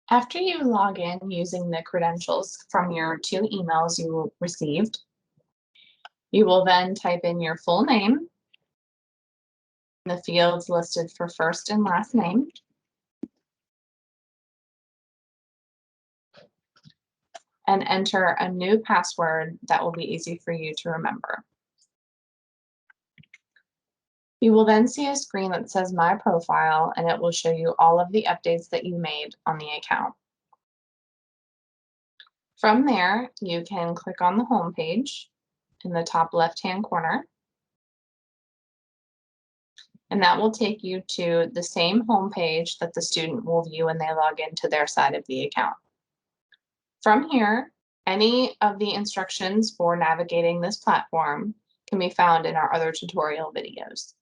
After you log in using the credentials from your two emails you received, you will then type in your full name, the fields listed for first and last name, and enter a new password that will be easy for you to remember. You will then see a screen that says My Profile, and it will show you all of the updates that you made on the account. From there, you can click on the home page in the top left-hand corner, and that will take you to the same home page that the student will view when they log into their side of the account. From here, any of the instructions for navigating this platform can be found in our other tutorial videos.